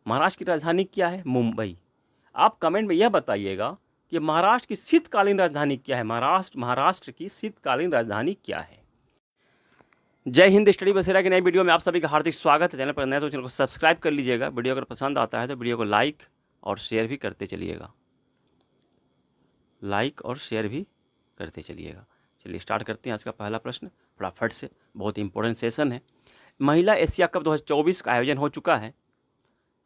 महाराष्ट्र की राजधानी क्या है? मुंबई। आप कमेंट में यह बताइएगा कि महाराष्ट्र की शीतकालीन राजधानी क्या है? महाराष्ट्र की शीतकालीन राजधानी क्या है? जय हिंद। स्टडी बसेरा की नई वीडियो में आप सभी का हार्दिक स्वागत है। चैनल पर नए तो चैनल को सब्सक्राइब कर लीजिएगा। वीडियो अगर पसंद आता है तो वीडियो को लाइक और शेयर भी करते चलिएगा। चलिए स्टार्ट करते हैं आज का पहला प्रश्न फटाफट से। बहुत ही इंपॉर्टेंट सेशन है। महिला एशिया कप 2024 का आयोजन हो चुका है,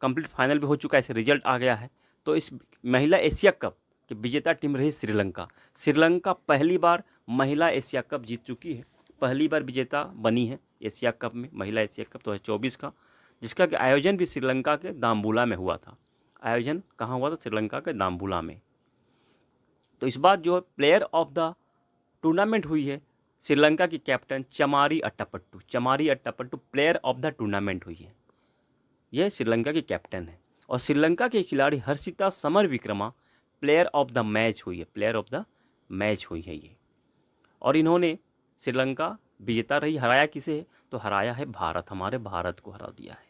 कंप्लीट फाइनल भी हो चुका है, इसे रिजल्ट आ गया है। तो इस महिला एशिया कप की विजेता टीम रही श्रीलंका। श्रीलंका पहली बार महिला एशिया कप जीत चुकी है, पहली बार विजेता बनी है एशिया कप में, महिला एशिया कप 2024 का, जिसका कि आयोजन भी श्रीलंका के दाम्बुला में हुआ था। आयोजन कहाँ हुआ था? श्रीलंका के दाम्बुला में। तो इस बार जो प्लेयर ऑफ द टूर्नामेंट हुई है श्रीलंका की captain Chamari Atapattu player of the tournament हुई है। यह श्रीलंका की कैप्टन है। और श्रीलंका के खिलाड़ी Harshita Samarawickrama player of the match हुई है ये। और इन्होंने श्रीलंका विजेता रही। हराया किसे है? तो हराया है भारत, हमारे भारत को हरा दिया है।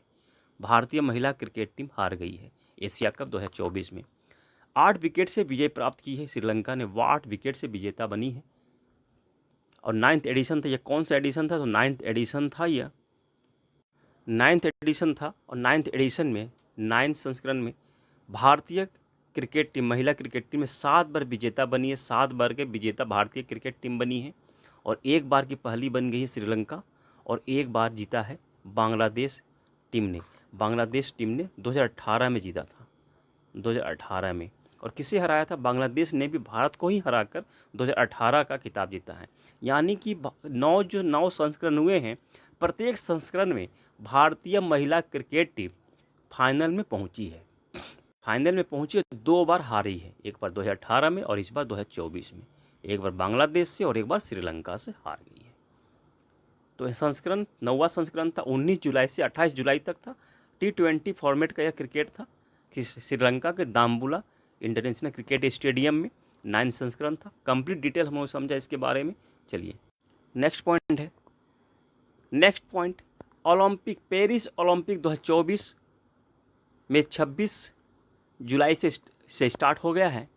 भारतीय महिला क्रिकेट टीम हार गई है एशिया कप 2024 में। 8 विकेट से विजय प्राप्त की है श्रीलंका ने, वो 8 विकेट से विजेता बनी है। और 9th एडिशन था। यह कौन सा एडिशन था? तो 9th एडिशन था यह, 9th एडिशन था। और 9th एडिशन में 9th संस्करण में भारतीय क्रिकेट टीम, महिला क्रिकेट टीम में 7 बार विजेता बनी है। 7 बार के विजेता भारतीय क्रिकेट टीम बनी है। और एक बार की पहली बन गई है श्रीलंका, और एक बार जीता है बांग्लादेश टीम ने। बांग्लादेश टीम ने 2018 में जीता था, 2018 में। और किसे हराया था? बांग्लादेश ने भी भारत को ही हराकर 2018 का खिताब जीता है। यानी कि 9 संस्करण हुए हैं, प्रत्येक संस्करण में भारतीय महिला क्रिकेट टीम फाइनल में पहुंची है। 2 बार हारी है, एक बार 2018 में और इस बार 2024 में। एक बार बांग्लादेश से और एक बार श्रीलंका से हार गई है। तो यह संस्करण 9वां संस्करण था, 19 जुलाई से 28 जुलाई तक था। T20 फॉर्मेट का यह क्रिकेट था कि श्रीलंका के दाम्बुला इंटरनेशनल क्रिकेट स्टेडियम में 9 संस्करण था। कंप्लीट डिटेल हम लोग समझा इसके बारे में। चलिए next point Olympic, Paris Olympic 2024 में 26 जुलाई से स्टार्ट हो गया है।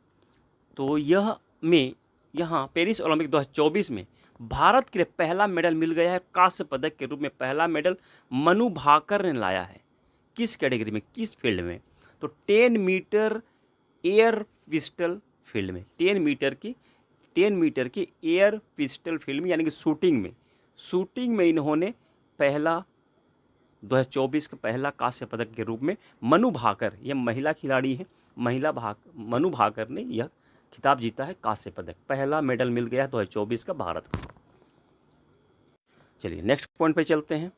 तो यहाँ पेरिस ओलंपिक 2024 में भारत के लिए पहला मेडल मिल गया है कांस्य पदक के रूप में। पहला मेडल मनु भाकर ने लाया है। किस कैटेगरी में, किस फील्ड में? तो 10 मीटर एयर पिस्टल फील्ड में, 10 मीटर की एयर पिस्टल फील्ड में, यानी कि शूटिंग में इन्होंने पहला 2024 का पहला कांस्य पदक के रूप में मनु भाकर, यह महिला खिलाड़ी है, मनु भाकर ने यह खिताब जीता है, कांस्य पदक। पहला मेडल मिल गया 2024 का भारत को। चलिए नेक्स्ट पॉइंट पे चलते हैं।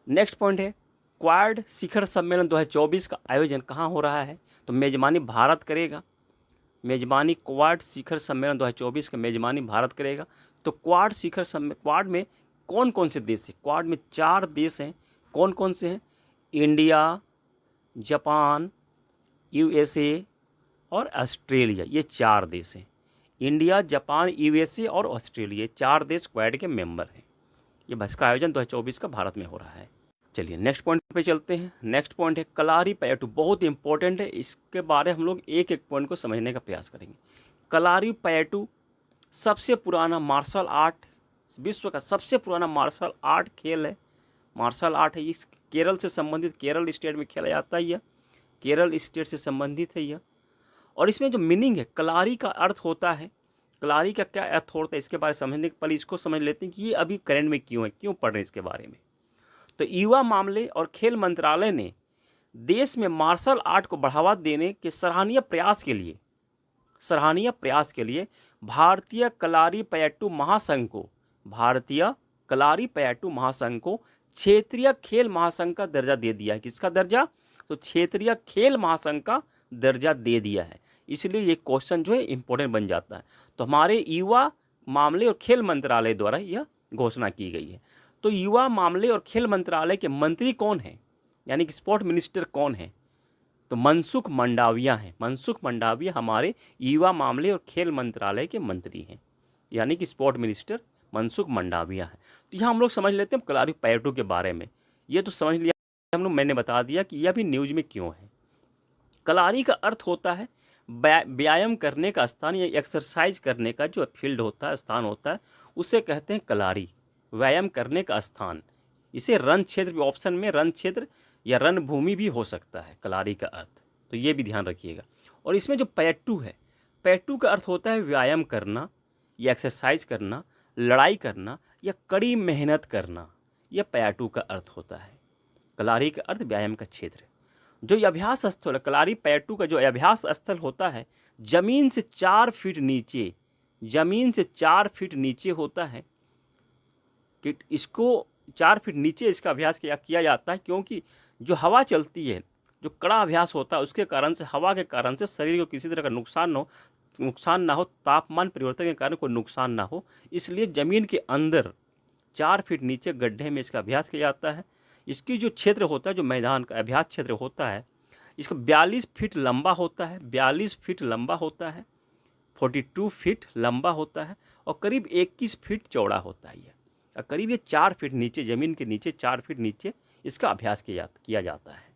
नेक्स्ट पॉइंट है क्वाड शिखर सम्मेलन 2024 का आयोजन कहाँ हो रहा है? तो मेजबानी भारत करेगा। क्वाड शिखर सम्मेलन 2024 का मेजबानी भारत करेगा। तो क्वाड में कौन कौन से देश हैं? क्वाड में 4 देश हैं। कौन कौन से हैं? इंडिया, जापान, USA और ऑस्ट्रेलिया। ये 4 देश हैं। इंडिया, जापान, USA और ऑस्ट्रेलिया, 4 देश क्वाड के मेंबर हैं। ये बस का आयोजन 2024 का भारत में हो रहा है। चलिए नेक्स्ट पॉइंट पे चलते हैं। नेक्स्ट पॉइंट है कलारीपयट्टू। बहुत इंपॉर्टेंट है, इसके बारे हम लोग एक एक पॉइंट को समझने का प्रयास करेंगे। कलारीपयट्टू सबसे पुराना मार्शल आर्ट, विश्व का सबसे पुराना मार्शल आर्ट खेल है, मार्शल आर्ट है। इस केरल से संबंधित, केरल स्टेट में खेला जाता है। यह केरल स्टेट से संबंधित है यह। और इसमें जो मीनिंग है, कलारी का अर्थ होता है, कलारी का क्या अर्थ होता है इसके बारे में समझने के पहले इसको समझ लेते हैं कि ये अभी करंट में क्यों है, क्यों पढ़ रहे हैं इसके बारे में। तो युवा मामले और खेल मंत्रालय ने देश में मार्शल आर्ट को बढ़ावा देने के सराहनीय प्रयास के लिए भारतीय कलारीपयट्टू महासंघ को क्षेत्रीय खेल महासंघ का दर्जा दे दिया है। किसका दर्जा? तो क्षेत्रीय खेल महासंघ का दर्जा दे दिया है। इसलिए ये क्वेश्चन जो है इंपॉर्टेंट बन जाता है। तो हमारे युवा मामले और खेल मंत्रालय द्वारा यह घोषणा की गई है। तो युवा मामले और खेल मंत्रालय के मंत्री कौन हैं, यानी कि स्पोर्ट मिनिस्टर कौन है? तो मनसुख मंडाविया हैं। मनसुख मंडाविया हमारे युवा मामले और खेल मंत्रालय के मंत्री हैं, यानी कि स्पोर्ट मिनिस्टर मनसुख मंडाविया है। तो यहाँ हम लोग समझ लेते हैं कलारीपयट्टू के बारे में। ये तो समझ लिया हम लोग, मैंने बता दिया कि यह भी न्यूज़ में क्यों है। कलारी का अर्थ होता है व्यायाम करने का स्थान या एक्सरसाइज करने का जो फील्ड होता है, स्थान होता है, उसे कहते हैं कलारी, व्यायाम करने का स्थान। इसे रण क्षेत्र भी, ऑप्शन में रण क्षेत्र या रणभूमि भी हो सकता है कलारी का अर्थ, तो ये भी ध्यान रखिएगा। और इसमें जो पैट्टू है, पैट्टू का अर्थ होता है व्यायाम करना या एक्सरसाइज करना, लड़ाई करना या कड़ी मेहनत करना, यह पैट्टू का अर्थ होता है। कलारी का अर्थ व्यायाम का क्षेत्र। जो ये अभ्यास स्थल है, कलारी पैट्टू का जो अभ्यास स्थल होता है, जमीन से 4 फीट नीचे, जमीन से 4 फीट नीचे होता है। कि इसको 4 फीट नीचे इसका अभ्यास किया जाता है, क्योंकि जो हवा चलती है, जो कड़ा अभ्यास होता है, उसके कारण से, हवा के कारण से शरीर को किसी तरह का नुकसान ना हो, तापमान परिवर्तन के कारण कोई नुकसान ना हो, इसलिए ज़मीन के अंदर 4 फीट नीचे गड्ढे में इसका अभ्यास किया जाता है। इसकी जो क्षेत्र होता है, जो मैदान का अभ्यास क्षेत्र होता है, इसका 42 फीट लंबा होता है, 42 फीट लंबा होता है, 42 फीट लंबा होता है और करीब 21 फीट चौड़ा होता है। और करीब ये 4 फीट नीचे, ज़मीन के नीचे 4 फीट नीचे इसका अभ्यास किया जाता है।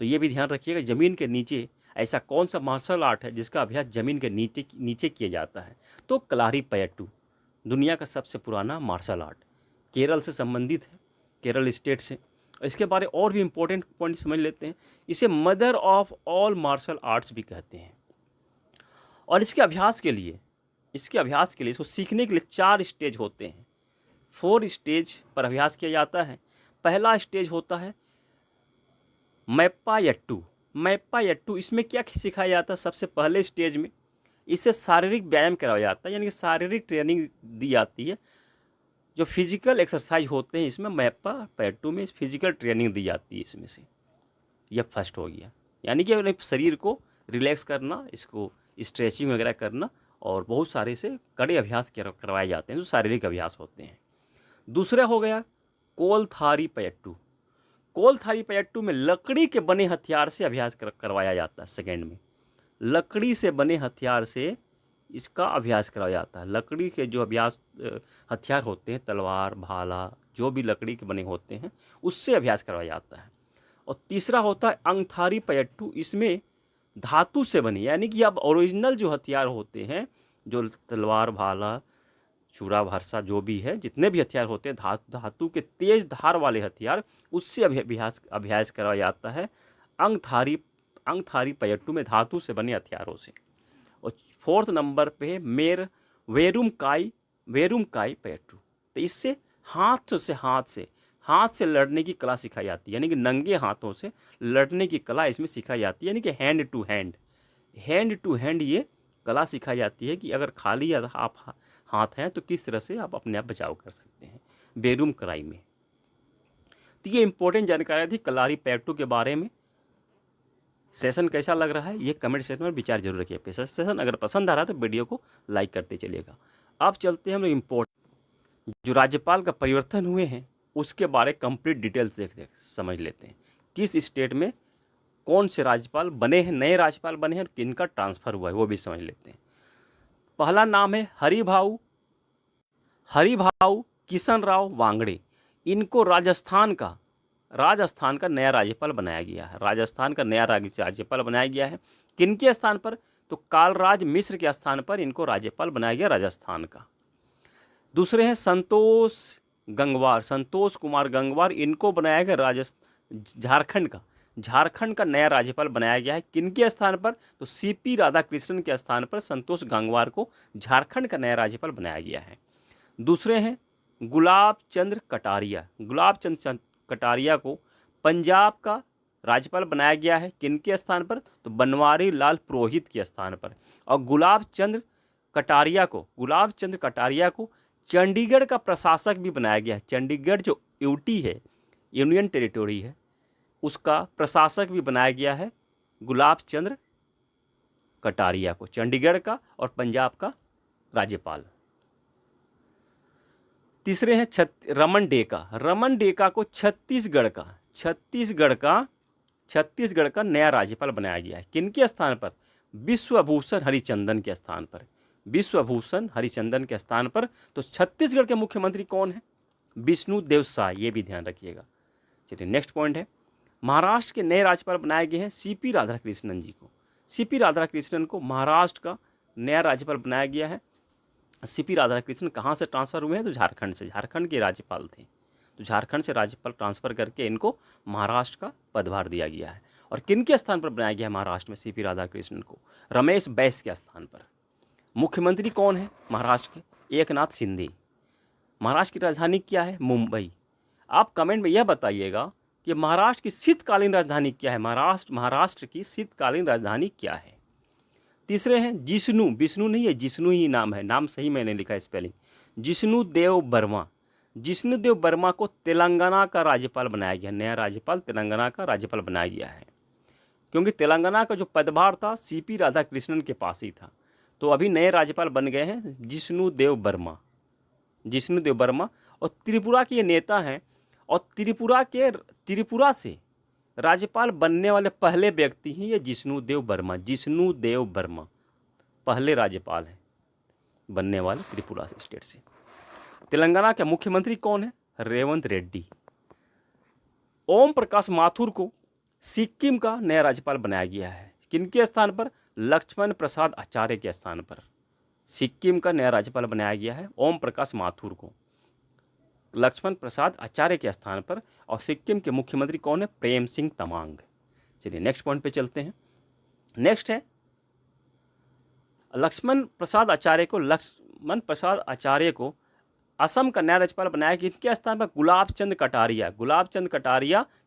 तो ये भी ध्यान रखिएगा, ज़मीन के नीचे ऐसा कौन सा मार्शल आर्ट है जिसका अभ्यास ज़मीन के नीचे किया जाता है, तो कलारी पैट्टू दुनिया का सबसे पुराना मार्शल आर्ट, केरल से संबंधित है, केरल स्टेट से। इसके बारे और भी इम्पोर्टेंट पॉइंट समझ लेते हैं। इसे mother of all martial arts भी कहते हैं। और इसके अभ्यास के लिए इसको सीखने के लिए 4 स्टेज होते हैं, 4 स्टेज पर अभ्यास किया जाता है। पहला स्टेज होता है मैप्पायट्टू। मैप्पायट्टू, इसमें क्या सिखाया जाता है? सबसे पहले स्टेज में इससे शारीरिक व्यायाम कराया जाता है, यानी कि शारीरिक ट्रेनिंग दी जाती है। जो फिजिकल एक्सरसाइज होते हैं इसमें मैप्पायट्टू में फिजिकल ट्रेनिंग दी जाती है इसमें से। यह फर्स्ट हो गया, यानी कि शरीर को रिलैक्स करना, इसको स्ट्रेचिंग वगैरह करना, और बहुत सारे से कड़े अभ्यास करवाए जाते हैं जो शारीरिक अभ्यास होते हैं। दूसरा हो गया कोलथारी पैट्टू। कोलथारी पैट्टू में लकड़ी के बने हथियार से अभ्यास करवाया जाता है। सेकेंड में लकड़ी से बने हथियार से इसका अभ्यास कराया जाता है। लकड़ी के जो हथियार होते हैं, तलवार, भाला, जो भी लकड़ी के बने होते हैं, उससे अभ्यास करवाया जाता है। और तीसरा होता है अंगथारी पैट्टू। इसमें धातु से बने, यानी कि अब ओरिजिनल जो हथियार होते हैं, जो तलवार, भाला, चूड़ा, भरसा, जो भी है, जितने भी हथियार होते हैं धातु के तेज धार वाले हथियार, उससे अभ्यास कराया जाता है अंगथारी पैट्टू में, धातु से बने हथियारों से। और 4th नंबर पे है वेरुमकाई पैट्टू। तो इससे हाथ से लड़ने की कला सिखाई जाती है, यानी कि नंगे हाथों से लड़ने की कला इसमें सिखाई जाती है, यानी कि हैंड टू हैंड ये कला सिखाई जाती है कि अगर खाली आप हाथ हैं तो किस तरह से आप अपने आप बचाव कर सकते हैं वेरुमकाई में। तो ये इंपॉर्टेंट जानकारी थी कलारी पैट्टू के बारे में। सेशन कैसा लग रहा है ये कमेंट सेक्शन में विचार जरूर रखिए। सेशन अगर पसंद आ रहा है तो वीडियो को लाइक करते चलिएगा। अब चलते हैं हम इम्पोर्टेंट जो राज्यपाल का परिवर्तन हुए हैं उसके बारे कंप्लीट डिटेल्स समझ लेते हैं। किस स्टेट में कौन से राज्यपाल बने हैं, नए राज्यपाल बने हैं, और किनका ट्रांसफ़र हुआ है वो भी समझ लेते हैं। पहला नाम है हरिभाऊ किशन राव वांगड़े। इनको राजस्थान का नया राज्यपाल बनाया गया है। राजस्थान का नया राज्यपाल बनाया गया है। किनके स्थान पर? तो कालराज मिश्र के स्थान पर इनको राज्यपाल बनाया गया राजस्थान का। दूसरे हैं संतोष कुमार गंगवार। इनको बनाया गया झारखंड का नया राज्यपाल बनाया गया है। किनके स्थान पर? तो सीपी राधाकृष्णन के स्थान पर संतोष गंगवार को झारखंड का नया राज्यपाल बनाया गया है। दूसरे हैं गुलाब चंद कटारिया को पंजाब का राज्यपाल बनाया गया है। किनके स्थान पर? तो बनवारी लाल पुरोहित के स्थान पर। और गुलाब चंद कटारिया को चंडीगढ़ का प्रशासक भी बनाया गया है। चंडीगढ़ जो यूटी है, यूनियन टेरिटोरी है, उसका प्रशासक भी बनाया गया है गुलाब चंद कटारिया को, चंडीगढ़ का और पंजाब का राज्यपाल। तीसरे हैं रमन डेका को छत्तीसगढ़ का नया राज्यपाल बनाया गया है। किनके स्थान पर? विश्वभूषण हरिचंदन के स्थान पर। तो छत्तीसगढ़ के मुख्यमंत्री कौन है? विष्णुदेव साय। ये भी ध्यान रखिएगा। चलिए नेक्स्ट पॉइंट है महाराष्ट्र के नए राज्यपाल बनाए गए हैं सीपी राधाकृष्णन जी को। सीपी राधाकृष्णन को महाराष्ट्र का नया राज्यपाल बनाया गया है। सीपी राधाकृष्णन कहाँ से ट्रांसफ़र हुए हैं? तो झारखंड से, झारखंड के राज्यपाल थे। तो झारखंड से राज्यपाल ट्रांसफ़र करके इनको महाराष्ट्र का पदभार दिया गया है। और किन के स्थान पर बनाया गया है महाराष्ट्र में सीपी राधाकृष्णन को? रमेश बैस के स्थान पर। मुख्यमंत्री कौन है महाराष्ट्र के? एकनाथ शिंदे। महाराष्ट्र की राजधानी क्या है? मुंबई। आप कमेंट में यह बताइएगा कि महाराष्ट्र की शीतकालीन राजधानी क्या है? महाराष्ट्र की शीतकालीन राजधानी क्या है? तीसरे हैं जिष्णु, विष्णु नहीं है, जिष्णु ही नाम है, नाम सही मैंने लिखा है स्पेलिंग, जिष्णु देव वर्मा। जिष्णु देव वर्मा को तेलंगाना का राज्यपाल बनाया गया, नया राज्यपाल तेलंगाना का राज्यपाल बनाया गया है, क्योंकि तेलंगाना का जो पदभार था सीपी राधाकृष्णन के पास ही था। तो अभी नए राज्यपाल बन गए हैं जिष्णु देव वर्मा, जिष्णु देव वर्मा। और त्रिपुरा के ये नेता हैं, और त्रिपुरा से राज्यपाल बनने वाले पहले व्यक्ति हैं ये जिष्णु देव वर्मा। जिष्णु देव वर्मा पहले राज्यपाल हैं बनने वाले त्रिपुरा स्टेट से। तेलंगाना के मुख्यमंत्री कौन है? रेवंत रेड्डी। ओम प्रकाश माथुर को सिक्किम का नया राज्यपाल बनाया गया है। किनके स्थान पर? लक्ष्मण प्रसाद आचार्य के स्थान पर सिक्किम का नया राज्यपाल बनाया गया है ओम प्रकाश माथुर को, लक्ष्मण प्रसाद आचार्य के स्थान पर। और सिक्किम के मुख्यमंत्री कौन है? प्रेम सिंह तमांग। चलिए नेक्स्ट पॉइंट पे चलते हैं। नेक्स्ट है लक्ष्मण प्रसाद आचार्य को असम का नया राज्यपाल बनाया गया। इनके स्थान पर गुलाब चंद कटारिया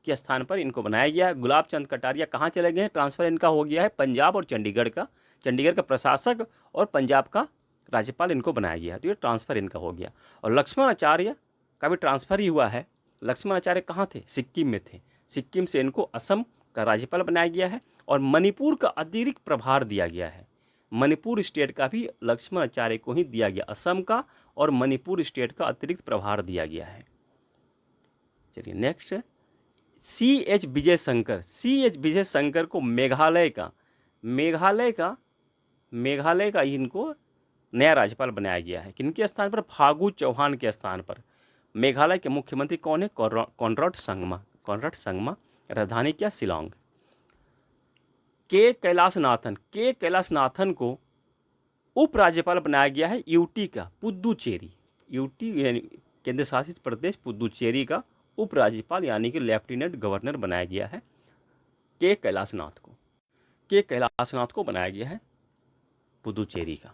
के स्थान पर इनको बनाया गया है। गुलाब चंद कटारिया कहाँ चले गए हैं? ट्रांसफर इनका हो गया है पंजाब और चंडीगढ़ का प्रशासक और पंजाब का राज्यपाल इनको बनाया गया है। तो ये ट्रांसफ़र इनका हो गया। और लक्ष्मण आचार्य का भी ट्रांसफ़र ही हुआ है। लक्ष्मण आचार्य कहाँ थे? सिक्किम में थे। सिक्किम से इनको असम का राज्यपाल बनाया गया है। और मणिपुर का अतिरिक्त प्रभार दिया गया है। मणिपुर स्टेट का भी लक्ष्मण आचार्य को ही दिया गया, असम का और मणिपुर स्टेट का अतिरिक्त प्रभार दिया गया है। चलिए नेक्स्ट है C.H. विजय शंकर को मेघालय का इनको नया राज्यपाल बनाया गया है। किनके स्थान पर? फागू चौहान के स्थान पर। मेघालय के मुख्यमंत्री कौन है? कॉनराड संगमा। राजधानी क्या? शिलांग। के कैलाशनाथन को उपराज्यपाल बनाया गया है यूटी का, पुदुचेरी। यूटी यानी केंद्र शासित प्रदेश पुदुचेरी का उपराज्यपाल यानी कि लेफ्टिनेंट गवर्नर बनाया गया है के कैलाशनाथ को बनाया गया है पुदुचेरी का।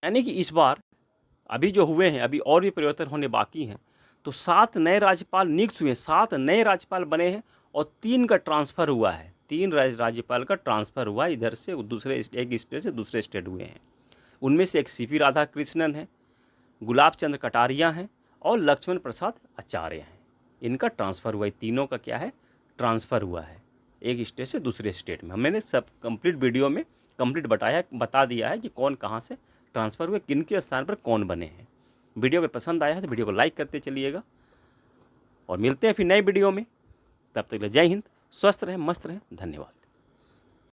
यानी कि इस बार अभी जो हुए हैं, अभी और भी परिवर्तन होने बाकी हैं। तो 7 नए राज्यपाल नियुक्त हुए, 7 नए राज्यपाल बने हैं और 3 का ट्रांसफ़र हुआ है। 3 राज्यपाल का ट्रांसफ़र हुआ है, इधर से दूसरे एक स्टेट से दूसरे स्टेट हुए हैं। उनमें से एक सीपी राधाकृष्णन है, गुलाब चंद कटारिया हैं और लक्ष्मण प्रसाद आचार्य हैं। इनका ट्रांसफ़र हुआ है। तीनों का क्या है? ट्रांसफ़र हुआ है एक स्टेट से दूसरे स्टेट में। मैंने सब कंप्लीट वीडियो में बता दिया है कि कौन कहाँ से ट्रांसफ़र हुए, किन के स्थान पर कौन बने हैं। वीडियो अगर पसंद आया है तो वीडियो को लाइक करते चलिएगा और मिलते हैं फिर नए वीडियो में। तब तक के लिए जय हिंद, स्वस्थ रहें, मस्त रहें, धन्यवाद।